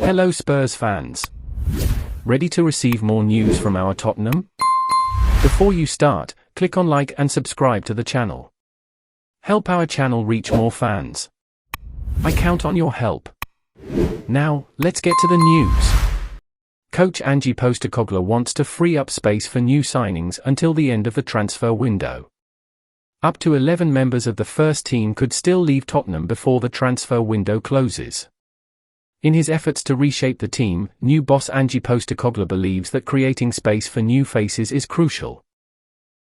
Hello Spurs fans. Ready to receive more news from our Tottenham? Before you start, click on like and subscribe to the channel. Help our channel reach more fans. I count on your help. Now, let's get to the news. Coach Ange Postecoglou wants to free up space for new signings until the end of the transfer window. Up to 11 members of the first team could still leave Tottenham before the transfer window closes. In his efforts to reshape the team, new boss Ange Postecoglou believes that creating space for new faces is crucial.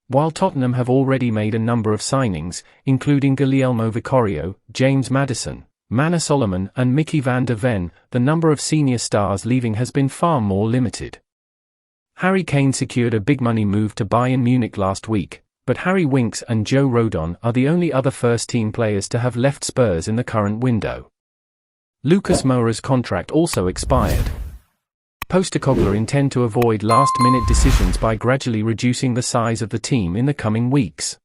While Tottenham have already made a number of signings, including Guglielmo Vicario, James Maddison, Manor Solomon and Micky van der Ven, the number of senior stars leaving has been far more limited. Harry Kane secured a big money move to Bayern Munich last week, but Harry Winks and Joe Rodon are the only other first-team players to have left Spurs in the current window. Lucas Moura's contract also expired. Postecoglou intend to avoid last-minute decisions by gradually reducing the size of the team in the coming weeks.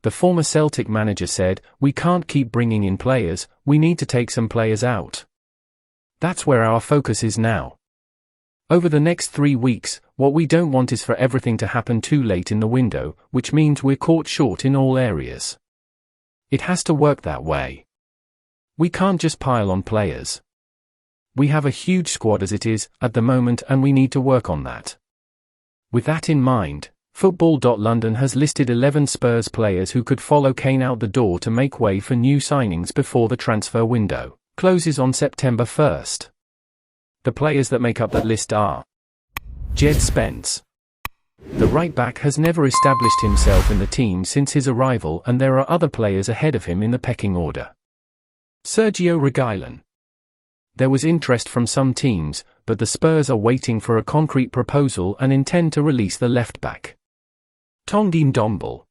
The former Celtic manager said, "We can't keep bringing in players, we need to take some players out. That's where our focus is now. Over the next 3 weeks, what we don't want is for everything to happen too late in the window, which means we're caught short in all areas. It has to work that way. We can't just pile on players. We have a huge squad as it is, at the moment, and we need to work on that." With that in mind, Football.London has listed 11 Spurs players who could follow Kane out the door to make way for new signings before the transfer window closes on September 1st. The players that make up that list are: Jed Spence. The right-back has never established himself in the team since his arrival, and there are other players ahead of him in the pecking order. Sergio Reguilon. There was interest from some teams, but the Spurs are waiting for a concrete proposal and intend to release the left-back. Tanguy Ndombele.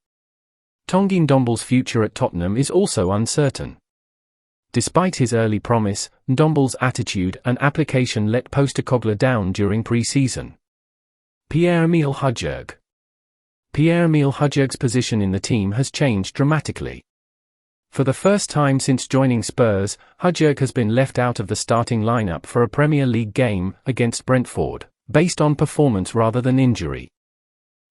Tanguy Ndombele's future at Tottenham is also uncertain. Despite his early promise, Ndombele's attitude and application let Postecoglou down during pre-season. Pierre-Emile Højbjerg. Pierre-Emile Højbjerg's position in the team has changed dramatically. For the first time since joining Spurs, Højbjerg has been left out of the starting lineup for a Premier League game against Brentford, based on performance rather than injury.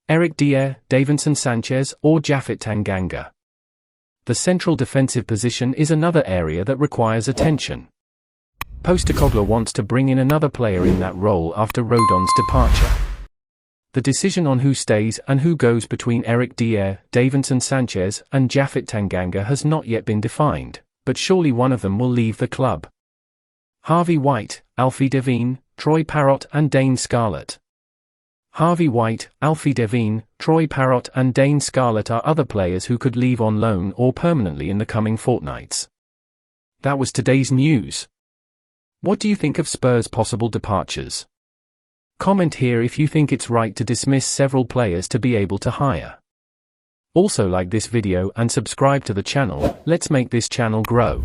Eric Dier, Davinson Sanchez or Japhet Tanganga. The central defensive position is another area that requires attention. Postecoglou wants to bring in another player in that role after Rodon's departure. The decision on who stays and who goes between Eric Dier, Davinson Sanchez and Japhet Tanganga has not yet been defined, but surely one of them will leave the club. Harvey White, Alfie Devine, Troy Parrott and Dane Scarlett. Harvey White, Alfie Devine, Troy Parrott and Dane Scarlett are other players who could leave on loan or permanently in the coming fortnights. That was today's news. What do you think of Spurs' possible departures? Comment here if you think it's right to dismiss several players to be able to hire. Also like this video and subscribe to the channel. Let's make this channel grow.